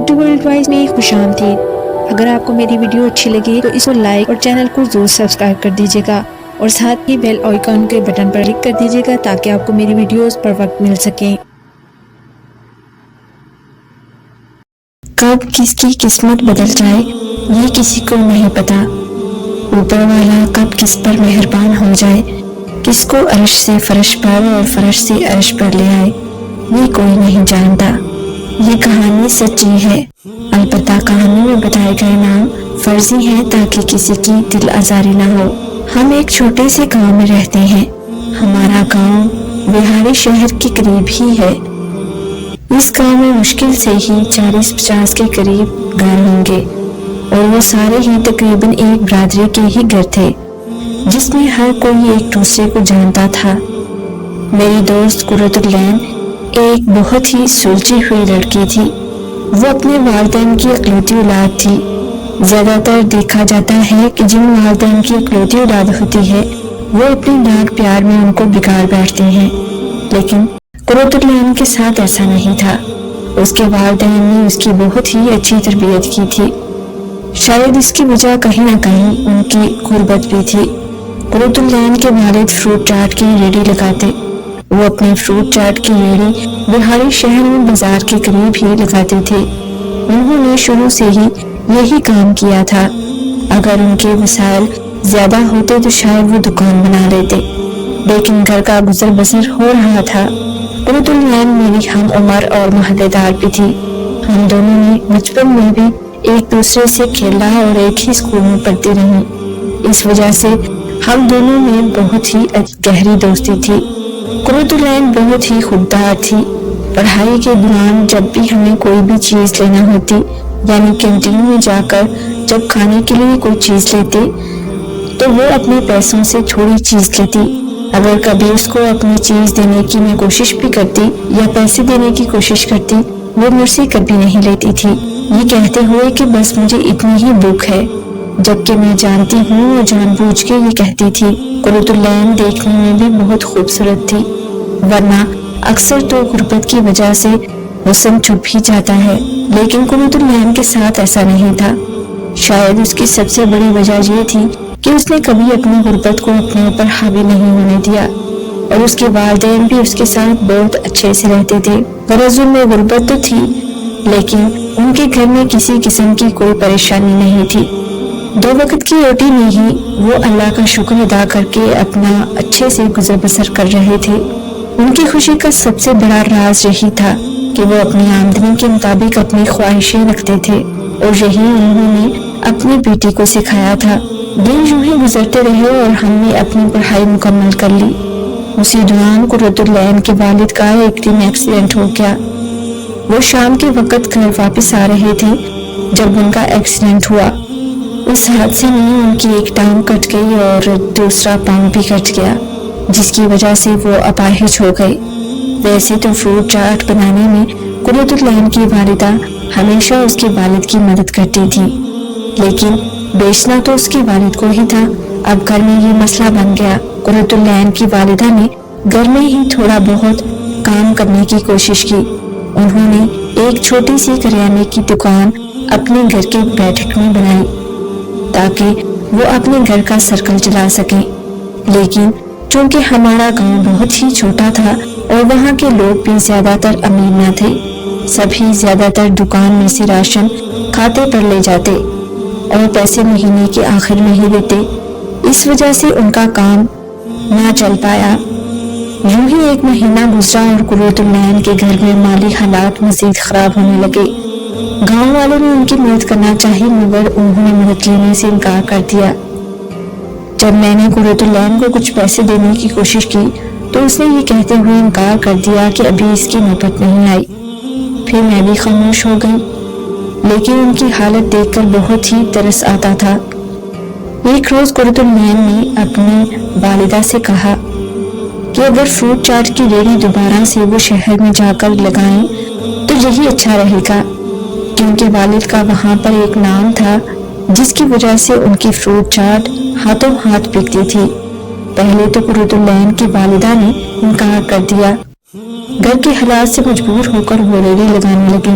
Urdu world wise میں خوش آمدید۔ اگر آپ کو میری ویڈیو اچھی لگے تو اس کو لائک اور چینل کو ضرور سبسکرائب کر دیجیے گا اور ساتھ ہی بیل آئیکن کے بٹن پر کلک کر دیجیے گا تاکہ آپ کو میری ویڈیوز پر وقت مل سکیں۔ کب کس کی قسمت بدل جائے یہ کسی کو نہیں پتا، اوپر والا کب کس پر مہربان ہو جائے، کس کو عرش سے فرش پر اور فرش سے عرش پر لے آئے یہ کوئی نہیں جانتا۔ یہ کہانی سچی ہے، البتہ کہانی میں بتائے گئے نام فرضی ہیں تاکہ کسی کی دل آزاری نہ ہو۔ ہم ایک چھوٹے سے گاؤں میں رہتے ہیں۔ ہمارا گاؤں بہاری شہر کے قریب ہی ہے۔ اس گاؤں میں مشکل سے ہی 40-50 کے قریب گھر ہوں گے اور وہ سارے ہی تقریباً ایک برادری کے ہی گھر تھے جس میں ہر کوئی ایک دوسرے کو جانتا تھا۔ میری دوست قرۃ العین ایک بہت ہی سلجھی ہوئی لڑکی تھی۔ وہ اپنے والدین کی اکلوتی اولاد تھی۔ زیادہ تر دیکھا جاتا ہے کہ جن والدین کی اکلوتی اولاد ہوتی ہے وہ اپنے لاڈ پیار میں ان کو بگاڑ بیٹھتے ہیں، لیکن قرۃ العین کے ساتھ ایسا نہیں تھا۔ اس کے والدین نے اس کی بہت ہی اچھی تربیت کی تھی۔ شاید اس کی وجہ کہیں نہ کہیں ان کی غربت بھی تھی۔ قرۃ العین کے والد فروٹ چاٹ کی ریڑھی لگاتے۔ وہ اپنی فروٹ چاٹ کی ریڑھی بہاری شہر میں بازار کے قریب ہی لگاتے تھے۔ انہوں نے شروع سے ہی یہی کام کیا تھا۔ اگر ان کے وسائل زیادہ ہوتے تو شاید وہ دکان بنا لیتے، لیکن گھر کا گزر بسر ہو رہا تھا۔ قرۃ العین میری ہم عمر اور محلے دار بھی تھی۔ ہم دونوں نے بچپن میں بھی ایک دوسرے سے کھیلا اور ایک ہی اسکول میں پڑھتی رہی۔ اس وجہ سے ہم دونوں میں بہت ہی گہری دوستی تھی۔ قرۃ العین بہت ہی خوددار تھی۔ پڑھائی کے دوران جب بھی ہمیں کوئی بھی چیز لینا ہوتی، یعنی کینٹین میں جا کر جب کھانے کے لیے کوئی چیز لیتے تو وہ اپنے پیسوں سے تھوڑی چیز لیتی۔ اگر کبھی اس کو اپنی چیز دینے کی میں کوشش بھی کرتی یا پیسے دینے کی کوشش کرتی وہ مجھ سے کبھی نہیں لیتی تھی، یہ کہتے ہوئے کہ بس مجھے اتنی ہی بھوک ہے، جبکہ میں جانتی ہوں اور جان بوجھ کے یہ کہتی تھی۔ قرۃ العین دیکھنے میں بھی بہت خوبصورت تھی، ورنہ اکثر تو غربت کی وجہ سے حسن چھپ ہی جاتا ہے، لیکن قرۃ العین کے ساتھ ایسا نہیں تھا۔ شاید اس کی سب سے بڑی وجہ یہ تھی کہ اس نے کبھی اپنی غربت کو اپنے اوپر حاوی نہیں ہونے دیا، اور اس کے والدین بھی اس کے ساتھ بہت اچھے سے رہتے تھے۔ غرض ان میں غربت تو تھی لیکن ان کے گھر میں کسی قسم کی کوئی پریشانی نہیں تھی۔ 2 وقت کی روٹی میں ہی وہ اللہ کا شکر ادا کر کے اپنا اچھے سے گزر بسر کر رہے تھے۔ ان کی خوشی کا سب سے بڑا راز یہی تھا کہ وہ اپنی آمدنی کے مطابق اپنی خواہشیں رکھتے تھے، اور یہی انہوں نے اپنی بیٹی کو سکھایا تھا۔ دن یوں ہی گزرتے رہے اور ہم نے اپنی پڑھائی مکمل کر لی۔ اسی دوران قرۃ العین کے والد کا ایک دن ایکسیڈنٹ ہو گیا۔ وہ شام کے وقت گھر واپس آ رہے تھے جب ان کا ایکسیڈنٹ ہوا۔ اس حادثے میں ان کی ایک ٹانگ کٹ گئی اور دوسرا پاؤں بھی کٹ گیا، جس کی وجہ سے وہ اپاہج ہو گئے۔ ویسے تو فروٹ چاٹ بنانے میں قرۃ العین کی والدہ ہمیشہ اس کے والد کی مدد کرتی تھی، لیکن بیچنا تو اس کے والد کو ہی تھا۔ اب گھر میں یہ مسئلہ بن گیا۔ قرۃ العین کی والدہ نے گھر میں ہی تھوڑا بہت کام کرنے کی کوشش کی۔ انہوں نے ایک چھوٹی سی کریانے کی دکان اپنے گھر کے بیٹھک میں بنائی تاکہ وہ اپنے گھر کا سرکل چلا سکیں، لیکن چونکہ ہمارا گاؤں بہت ہی چھوٹا تھا اور وہاں کے لوگ بھی زیادہ تر امیر نہ تھے، سبھی زیادہ تر دکان میں سے راشن کھاتے پر لے جاتے اور پیسے مہینے کے آخر میں ہی دیتے، اس وجہ سے ان کا کام نہ چل پایا۔ یوں ہی ایک مہینہ گزرا اور قرۃ العین کے گھر میں مالی حالات مزید خراب ہونے لگے۔ گاؤں والوں نے ان کی مدد کرنا چاہی مگر انہوں نے مدد لینے سے انکار کر دیا۔ جب میں نے قرۃ العین کو کچھ پیسے دینے کی کوشش کی تو اس نے یہ کہتے ہوئے انکار کر دیا کہ ابھی اس کی نوبت نہیں آئی۔ پھر میں بھی خاموش ہو گئی، لیکن ان کی حالت دیکھ کر بہت ہی ترس آتا تھا۔ ایک روز قرۃ العین نے اپنی والدہ سے کہا کہ اگر فروٹ چاٹ کی ریڑھی دوبارہ سے وہ شہر میں جا کر لگائیں تو یہی اچھا رہے گا، کیونکہ والد کا وہاں پر ایک نام تھا جس کی وجہ سے ان کی فروٹ چاٹ ہاتھوں ہاتھ بکتی تھی۔ پہلے تو قرۃ العین کی والدہ نے انکار کر دیا۔ گھر کے حالات سے مجبور ہو کر وہ ریڑھی لگانے لگی۔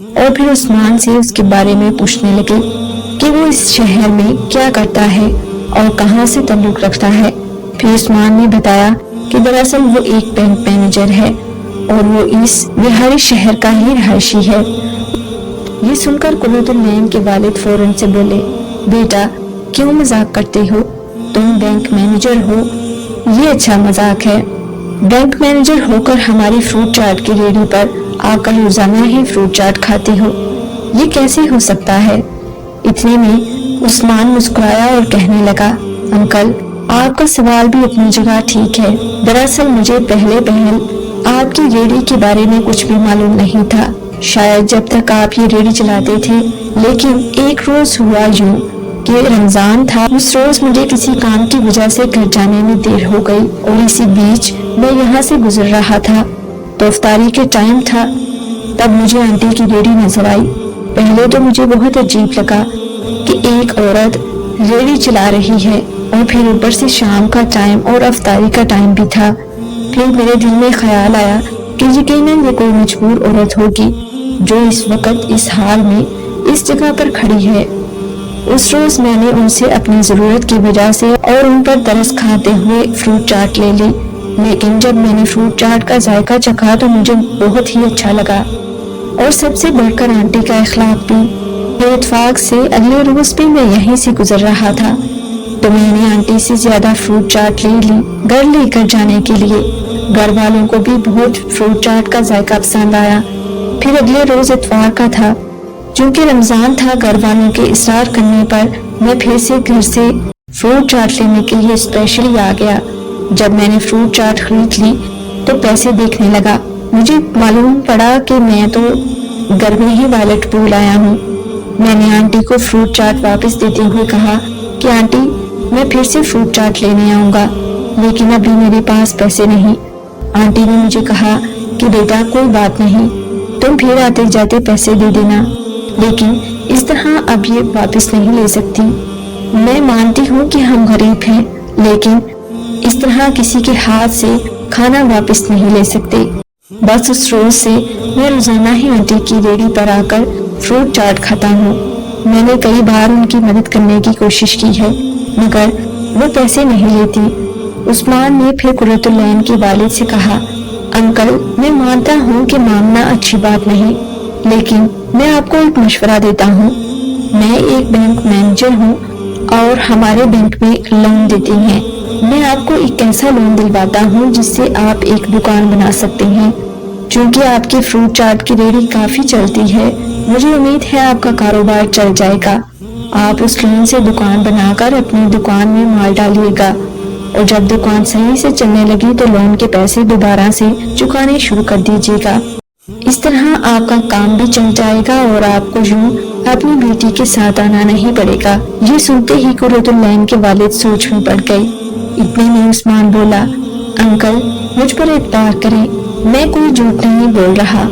اور پھر عثمان سے اس کے بارے میں پوچھنے لگے کہ وہ اس شہر میں کیا کرتا ہے اور کہاں سے تعلق رکھتا ہے۔ پھر عثمان نے بتایا کہ دراصل وہ ایک بینک مینیجر ہے اور وہ اس بہاری شہر کا ہی رہائشی ہے۔ یہ سن کر قرۃ العین کے والد فوراً سے بولے، بیٹا کیوں مذاق کرتے ہو؟ تم بینک مینیجر ہو، یہ اچھا مذاق ہے۔ بینک مینیجر ہو کر ہماری فروٹ چاٹ کی ریڑھی پر آ کر روزانہ ہی فروٹ چاٹ کھاتے ہو، یہ کیسے ہو سکتا ہے؟ اتنے میں عثمان مسکرایا اور کہنے لگا، انکل آپ کا سوال بھی اپنی جگہ ٹھیک ہے۔ دراصل مجھے پہلے آپ کی ریڑھی کے بارے میں کچھ بھی معلوم نہیں تھا، شاید جب تک آپ یہ ریڑھی چلاتے تھے، لیکن ایک روز ہوا یوں کہ رمضان تھا۔ اس روز مجھے کسی کام کی وجہ سے گھر جانے میں دیر ہو گئی اور اسی بیچ میں یہاں سے گزر رہا تھا تو افطاری کے ٹائم تھا، تب مجھے آنٹی کی ریڑھی نظر آئی۔ پہلے تو مجھے بہت عجیب لگا کہ ایک عورت ریڑھی چلا رہی ہے اور پھر اوپر سے شام کا ٹائم اور افطاری کا ٹائم بھی تھا۔ پھر میرے دل میں خیال آیا کہ یقیناً یہ کوئی مجبور عورت ہوگی جو اس وقت اس حال میں اس جگہ پر کھڑی ہے۔ اس روز میں نے ان سے اپنی ضرورت کی وجہ سے اور ان پر ترس کھاتے ہوئے فروٹ چاٹ لے لی، لیکن جب میں نے فروٹ چاٹ کا ذائقہ چکھا تو مجھے بہت ہی اچھا لگا، اور سب سے بڑھ کر آنٹی کا اخلاق بھی۔ پھر اتفاق سے اگلے روز بھی میں یہیں سے گزر رہا تھا تو میں نے آنٹی سے زیادہ فروٹ چاٹ لے لی گھر لے کر جانے کے لیے۔ گھر والوں کو بھی بہت فروٹ چاٹ کا ذائقہ پسند آیا۔ پھر اگلے روز اتوار کا تھا، چونکہ رمضان تھا، گھر والوں کے اصرار کرنے پر میں پھر سے گھر سے فروٹ چاٹ لینے کے لیے اسپیشلی آ گیا۔ جب میں نے فروٹ چاٹ خرید لی تو پیسے دیکھنے لگا، مجھے معلوم پڑا کہ میں تو گھر میں ہی والیٹ بھول آیا ہوں۔ میں نے آنٹی کو فروٹ چاٹ واپس دیتے ہوئے کہا کہ آنٹی میں پھر سے فروٹ چاٹ لینے آؤں گا، لیکن ابھی میرے پاس پیسے نہیں۔ آنٹی نے مجھے کہا کہ بیٹا کوئی بات نہیں، تم پھر آتے جاتے پیسے دے دینا، لیکن اس طرح اب یہ واپس نہیں لے سکتی۔ میں مانتی ہوں کہ ہم غریب ہیں، لیکن اس طرح کسی کے ہاتھ سے کھانا واپس نہیں لے سکتے۔ بس اس روز سے میں روزانہ ہی آنٹی کی ریڑھی پر آ کر فروٹ چاٹ کھاتا ہوں۔ میں نے کئی بار ان کی مدد کرنے کی کوشش کی ہے، مگر وہ پیسے نہیں لیتی۔ عثمان نے پھر قرۃ العین کے والد سے کہا، انکل میں مانتا ہوں کہ مانگنا اچھی بات نہیں، لیکن میں آپ کو ایک مشورہ دیتا ہوں۔ میں ایک بینک مینیجر ہوں اور ہمارے بینک میں لون دیتے ہیں۔ میں آپ کو ایک ایسا لون دلواتا ہوں جس سے آپ ایک دکان بنا سکتے ہیں۔ چونکہ آپ کی فروٹ چاٹ کی ریڑھی کافی چلتی ہے، مجھے امید ہے آپ کا کاروبار چل جائے گا۔ آپ اس لون سے دکان بنا کر اپنی دکان میں مال ڈالیے گا، اور جب دکان صحیح سے چلنے لگی تو لون کے پیسے دوبارہ سے چکانے شروع کر دیجیے گا۔ اس طرح آپ کا کام بھی چل جائے گا اور آپ کو یوں اپنی بیٹی کے ساتھ آنا نہیں پڑے گا۔ یہ سنتے ہی قرۃ العین کے والد سوچ میں پڑ گئے۔ اتنے میں عثمان بولا، انکل مجھ پر اعتبار کریں، میں کوئی جھوٹ نہیں بول رہا،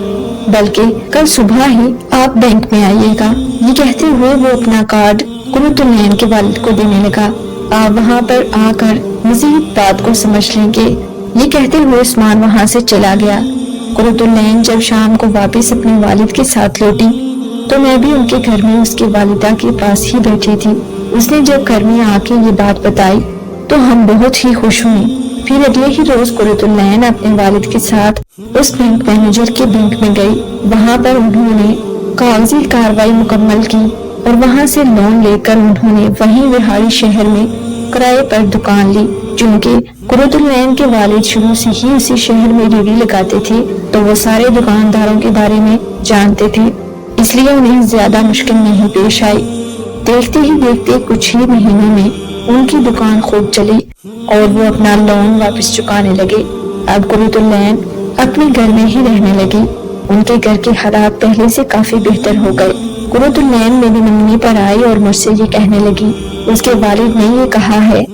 بلکہ کل صبح ہی آپ بینک میں آئیے گا۔ یہ کہتے ہوئے وہ اپنا کارڈ قرۃ العین کے والد کو دینے لگا۔ آپ وہاں پر آ کر مزید بات کو سمجھ لیں گے۔ یہ کہتے ہوئے عثمان وہاں سے چلا گیا۔ قرۃ العین جب شام کو واپس اپنے والد کے ساتھ لوٹی تو میں بھی ان کے گھر میں اس کی والدہ کے پاس ہی بیٹھی تھی۔ اس نے جب گھر میں آ کے یہ بات بتائی تو ہم بہت ہی خوش ہوئیں۔ پھر اگلے ہی روز قرۃ العین اپنے والد کے ساتھ اس بینک مینیجر کے بینک میں گئی۔ وہاں پر انہوں نے کاغذی کارروائی مکمل کی اور وہاں سے لون لے کر انہوں نے وہیں وہاڑی شہر میں کرائے پر دکان لی۔ چونکہ قرۃ العین کے والد شروع سے ہی اسی شہر میں ریڑھی لگاتے تھے تو وہ سارے دکانداروں کے بارے میں جانتے تھے، اس لیے انہیں زیادہ مشکل نہیں پیش آئی۔ دیکھتے ہی دیکھتے کچھ ہی مہینوں میں ان کی دکان خوب چلی اور وہ اپنا لون واپس چکانے لگے۔ اب قرۃ العین اپنے گھر میں ہی رہنے لگی۔ ان کے گھر کے حالات پہلے سے کافی بہتر ہو گئے۔ قرۃ العین میری منگنی پر آئی اور مجھ سے یہ کہنے لگی، اس کے والد نے یہ کہا ہے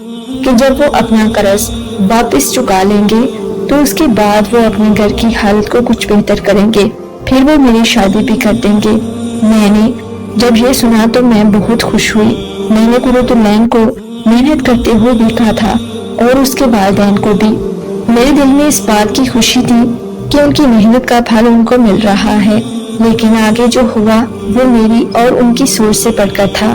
کہ جب وہ اپنا قرض واپس چکا لیں گے تو اس کے بعد وہ اپنے گھر کی حالت کو کچھ بہتر کریں گے، پھر وہ میری شادی بھی کر دیں گے۔ میں نے جب یہ سنا تو میں بہت خوش ہوئی۔ میں نے قرۃ العین کو محنت کرتے ہوئے دیکھا تھا اور اس کے والدین کو بھی۔ میرے دل میں اس بات کی خوشی تھی کہ ان کی محنت کا پھل ان کو مل رہا ہے۔ لیکن آگے جو ہوا وہ میری اور ان کی سوچ سے بڑھ کر تھا۔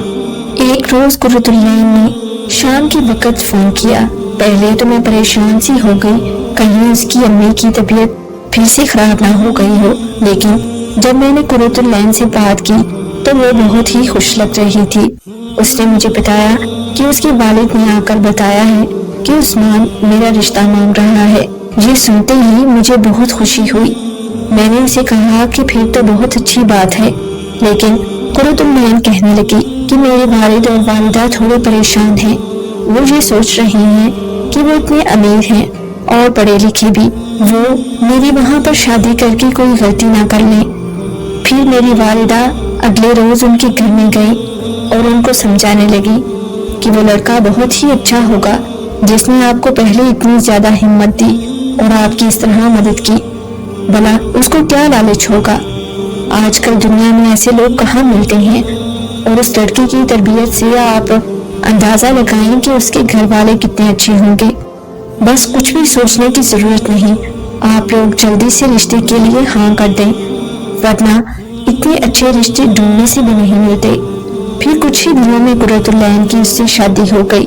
ایک روز قرۃ العین نے شام کے وقت فون کیا۔ پہلے تو میں پریشان سی ہو گئی، کہیں اس کی امی کی طبیعت پھر سے خراب نہ ہو گئی ہو، لیکن جب میں نے قرۃ العین سے بات کی تو وہ بہت ہی خوش لگ رہی تھی۔ اس نے مجھے بتایا کہ اس کے والد نے آ کر بتایا ہے کہ عثمان میرا رشتہ مانگ رہا ہے۔ یہ سنتے ہی مجھے بہت خوشی ہوئی۔ میں نے اسے کہا کہ پھر تو بہت اچھی بات ہے، لیکن قرۃ العین کہنے لگی کہ میرے والد اور والدہ تھوڑے پریشان ہیں۔ وہ یہ سوچ رہے ہیں کہ وہ اتنے امیر ہیں اور پڑھے لکھے بھی، وہ میری وہاں پر شادی کر کے کوئی غلطی نہ کر لیں۔ پھر میری والدہ اگلے روز ان کے گھر میں گئی اور ان کو سمجھانے لگی کہ وہ لڑکا بہت ہی اچھا ہوگا جس نے آپ کو پہلے اتنی زیادہ ہمت دی اور آپ کی اس طرح مدد کی، بھلا اس کو کیا لالچ ہوگا۔ آج کل دنیا میں ایسے لوگ کہاں ملتے ہیں، اور اس لڑکی کی تربیت سے آپ اندازہ لگائیں کہ اس کے گھر والے کتنے اچھے ہوں گے۔ بس کچھ بھی سوچنے کی ضرورت نہیں، آپ لوگ جلدی سے رشتے کے لیے ہاں کر دیں، ورنہ اتنے اچھے رشتے ڈھونڈنے سے بھی نہیں ملتے۔ پھر کچھ ہی دنوں میں قرۃ العین کی اس سے شادی ہو گئی۔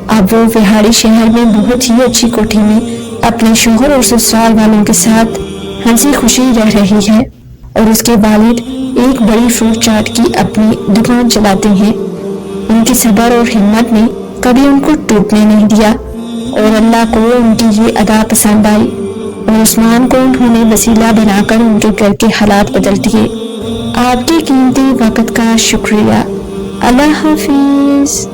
اب وہ وہاڑی شہر میں بہت ہی اچھی کوٹھی میں اپنے شوہر اور سسرال والوں کے ساتھ ہنسی خوشی رہ رہی ہے، اور اس کے والد ایک بڑی فروٹ چاٹ کی اپنی دکان چلاتے ہیں۔ ان کی صبر اور ہمت نے کبھی ان کو ٹوٹنے نہیں دیا، اور اللہ کو ان کی یہ ادا پسند آئی، اور عثمان کو انہوں نے وسیلہ بنا کر ان کے گھر کے حالات بدل دیے۔ آپ کے قیمتی وقت کا شکریہ۔ اللہ حافظ۔